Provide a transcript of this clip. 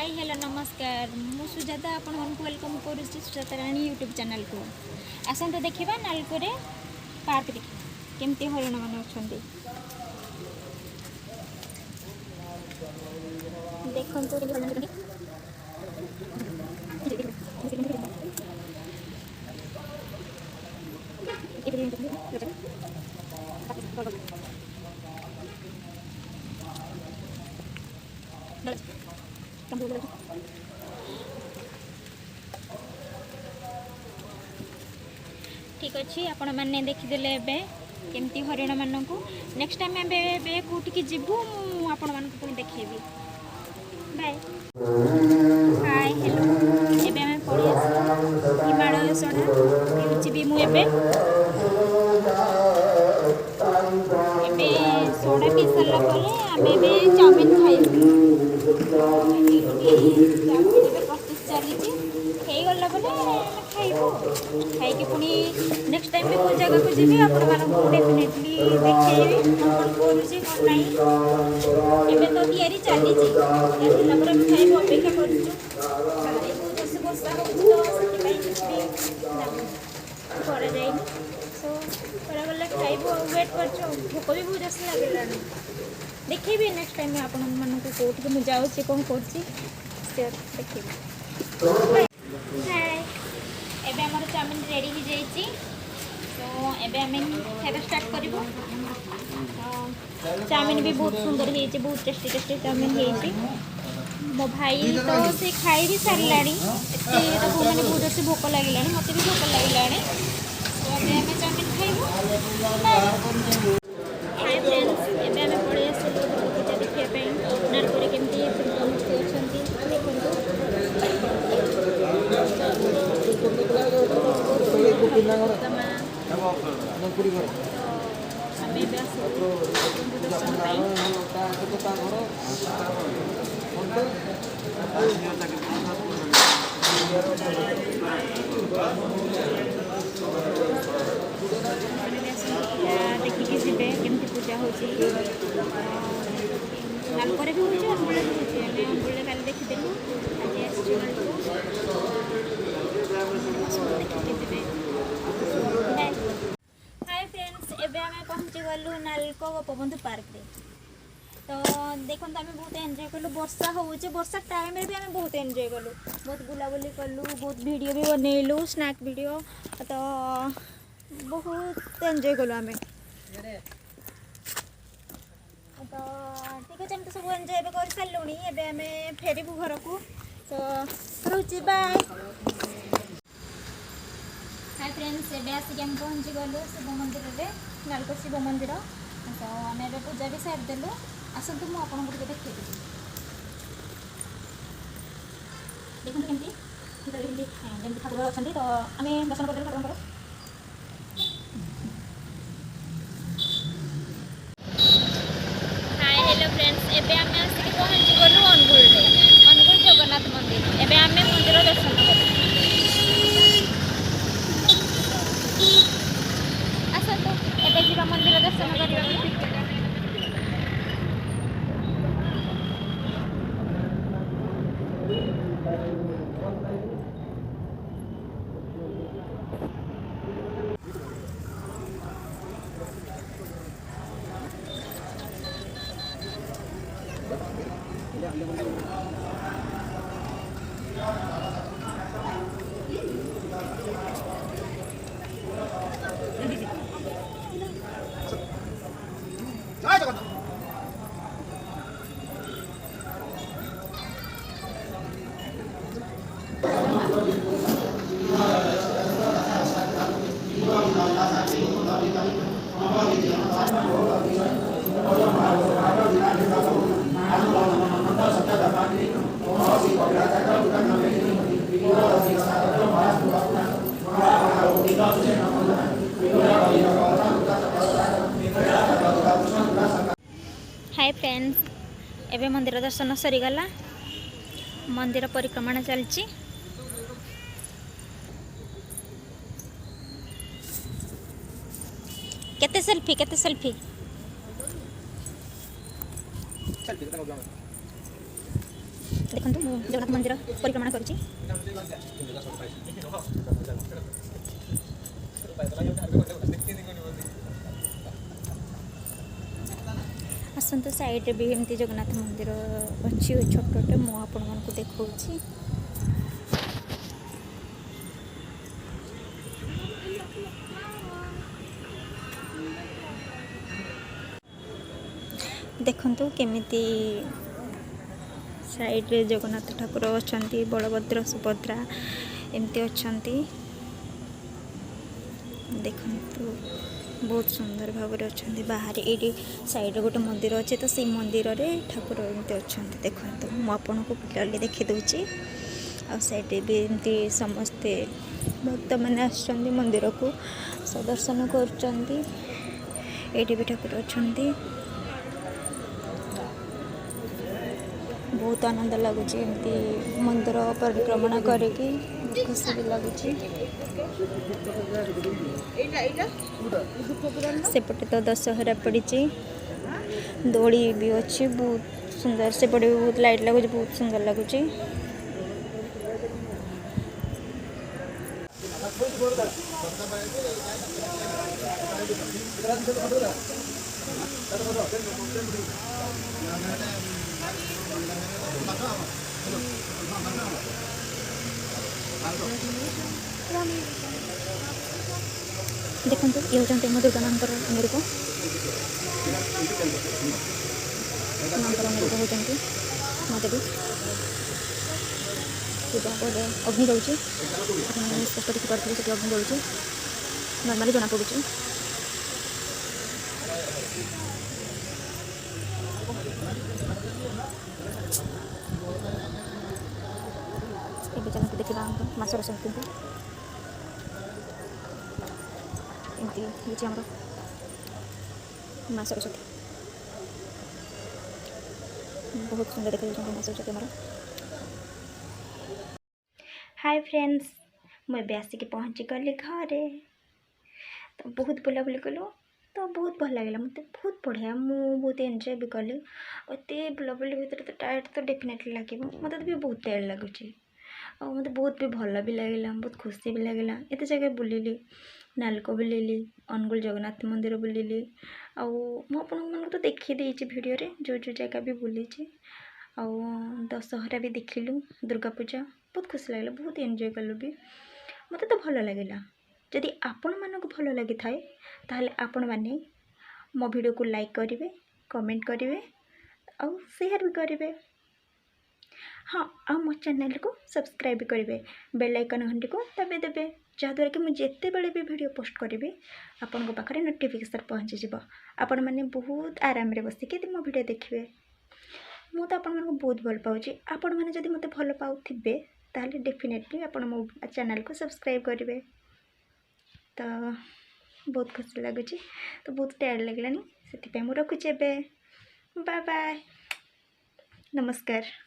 Hi hello नमस्कार मु सुजाता आपण वेलकम करुँ सुजाता राणी यूट्यूब चैनल को आसतु देखा नालको पार्क देखा केमती हरिण मान अच्छा ठीक अच्छे आपण मैंने देखीदे केमती हरिण मान को नेक्स्ट टाइम कौटिकी जीवु आपण मान पुणी देखेबी बाय हाय हेलो एबे आम पड़ी आस हिमालय सोडा पीउची मुझे सोडा पी सारा आम चाउमिन खाइबू प्रोसेस चली गला खाइबू खाई पुणी नेक्स्ट टाइम भी कोई जगह को जी आपको डेफिनेटली देखी कौन करुँचे कौन ना एवं तो तैयारी चली खाइबू अपेक्षा कर बसा हो सो गला खाइबू वेट कर भोक भी बहुत जस लगे देखी नेक्स्ट टाइम आपण मानक कौट मुझे जाऊँगी कौन कर देखी हाय एबे हमर चाउमिन रेडी हो जाइए तो एबे आम खाଇବା स्टार्ट करूँ चाउमिन भी बहुत सुंदर हो बहुत टेस्टी टेस्टी चाउमिन हो मो भाई तो से खाई भी सारा मैंने बहुत जैसे भोक लगे मत भी भोक लगे तो आम चाउमिन खाइबू हाय फ्रेंड्स एबे आम पड़े आसलु बगीचा देखापी नालकोरे केमती फुलमूर्ति अच्छा देखिए जी केमती पूजा हो नालकोरे भी हो अंबुले भी हो अंबुले काली देखीदेलु हाय फ्रेंड्स एबे आम पहुँची गलु नालको गोपबंधु पार्क रे तो देखो आम बहुत एंजॉय कलु वर्षा होचे वर्षा टाइम रे भी आम बहुत एंजॉय कलु बहुत बुलाबुली कलु बहुत वीडियो भी बनैलु स्नैक वीडियो तो बहुत एंजॉय कलु आम तो ठीक है तो सब एंजॉय कर सारूँ एबे आम फेरबू घर को तो रुचि बाय हाय फ्रेंड्स एबे आसिक आम पहुँची गलु शिव मंदिर में नालको शिव मंदिर तो आम ए पूजा भी सारिदेलु आसतु मुझे आपको देखे देखते केमती जमी ठाकुर अच्छा तो आम दर्शन कर ठाकुर हाय हेलो फ्रेंड्स एबे आम आसिक पहुँची गलु अनुगुल जगन्नाथ मंदिर एबे आम मंदिर दर्शन कर आसतु एबे जीवा मंदिर दर्शन करने हाय फ्रेंड्स एबे मंदिर दर्शन सरीगला मंदिर परिक्रमा चलची केते सेल्फी तो देखो जगन्नाथ मंदिर परिक्रमा कर आसतु साइड भी एमती जगन्नाथ मंदिर अच्छी छोटे मु आपण को देखा देखु केमिति साइड रे जगन्नाथ ठाकुर अच्छा बलभद्र सुभद्रा एमती अच्छा देखु बहुत सुंदर भाव अच्छा बाहर ये साइड गोटे मंदिर अच्छे तो से मंदिर रे ठाकुर एमती अच्छा देखो मुझे को क्लियरली देखी दूची आ साइड भी एमती समस्ते भक्त मैंने मंदिर को सदर्शन कर भी ठाकुर अच्छा बहुत आनंद लगुच एमती मंदिर परिक्रमा करके खुशी भी लगुच सेपटे तो दशहरा पड़ी दोली भी अच्छी बहुत सुंदर सेपटे भी बहुत लाइट लगुच बहुत सुंदर लगुच देखो ये होते मो दुर्गा मांकर अमेरिक होती मादेवी पूजा बोले अग्नि दूसरी स्पष्ट देखिपे अग्नि दूसरी नर्माली जना पड़ू चलते देखा मासर संस्कृति एमती हूँ आम माँ सरस्वती बहुत सुंदर देखा माँ सरस्वती आमर। हाय फ्रेंड्स मुझे आसिक पहुँची गली घरे तो बहुत बुलाबुली कलु तो बहुत भल लगे मत बहुत बढ़िया मुझे बहुत एंजॉय भी कली एत बुलाबुली भितर तो टायर्ड तो डेफिनेटली लगे मत भी बहुत टायर्ड लगुच मत बहुत भी भल भी लगे बहुत खुशी भी लगे एत जगह बुलिली नालको बुलिली अनुगुल जगन्नाथ मंदिर बुलिली आपन तो देखी देती वीडियो रे जो जो जगह भी बुली दशहरा भी देखिलु दुर्गा पूजा बहुत खुशी लगे बहुत एंजॉय कलु भी मत तो भल लगे जदि आपण मानक भल लगी थाए ताहले आपण माने मो वीडियो को लाइक करेंगे कमेंट करेंगे और शेयर भी करेंगे हाँ आ मो चैनल को सब्सक्राइब करेंगे बेल आइकन घंटी को दबे देवे जहाँद्वारा कि मुझे बड़े भी वीडियो पोस्ट करी आपण पाखे नोटिफिकेशन पहुँची जाव आपण मैंने बहुत आराम रे बसिक मो वीडियो देखिए मुझे आपण को बहुत भल पाऊँगी आपण मैंने जब मत भल पाऊे ताहले डेफिनेटली आपण मो चैनल को सब्सक्राइब करेंगे तो बहुत खुशी लगुच तो बहुत टायर्ड लगलानी से मुझे रखुचे बाय बाय नमस्कार।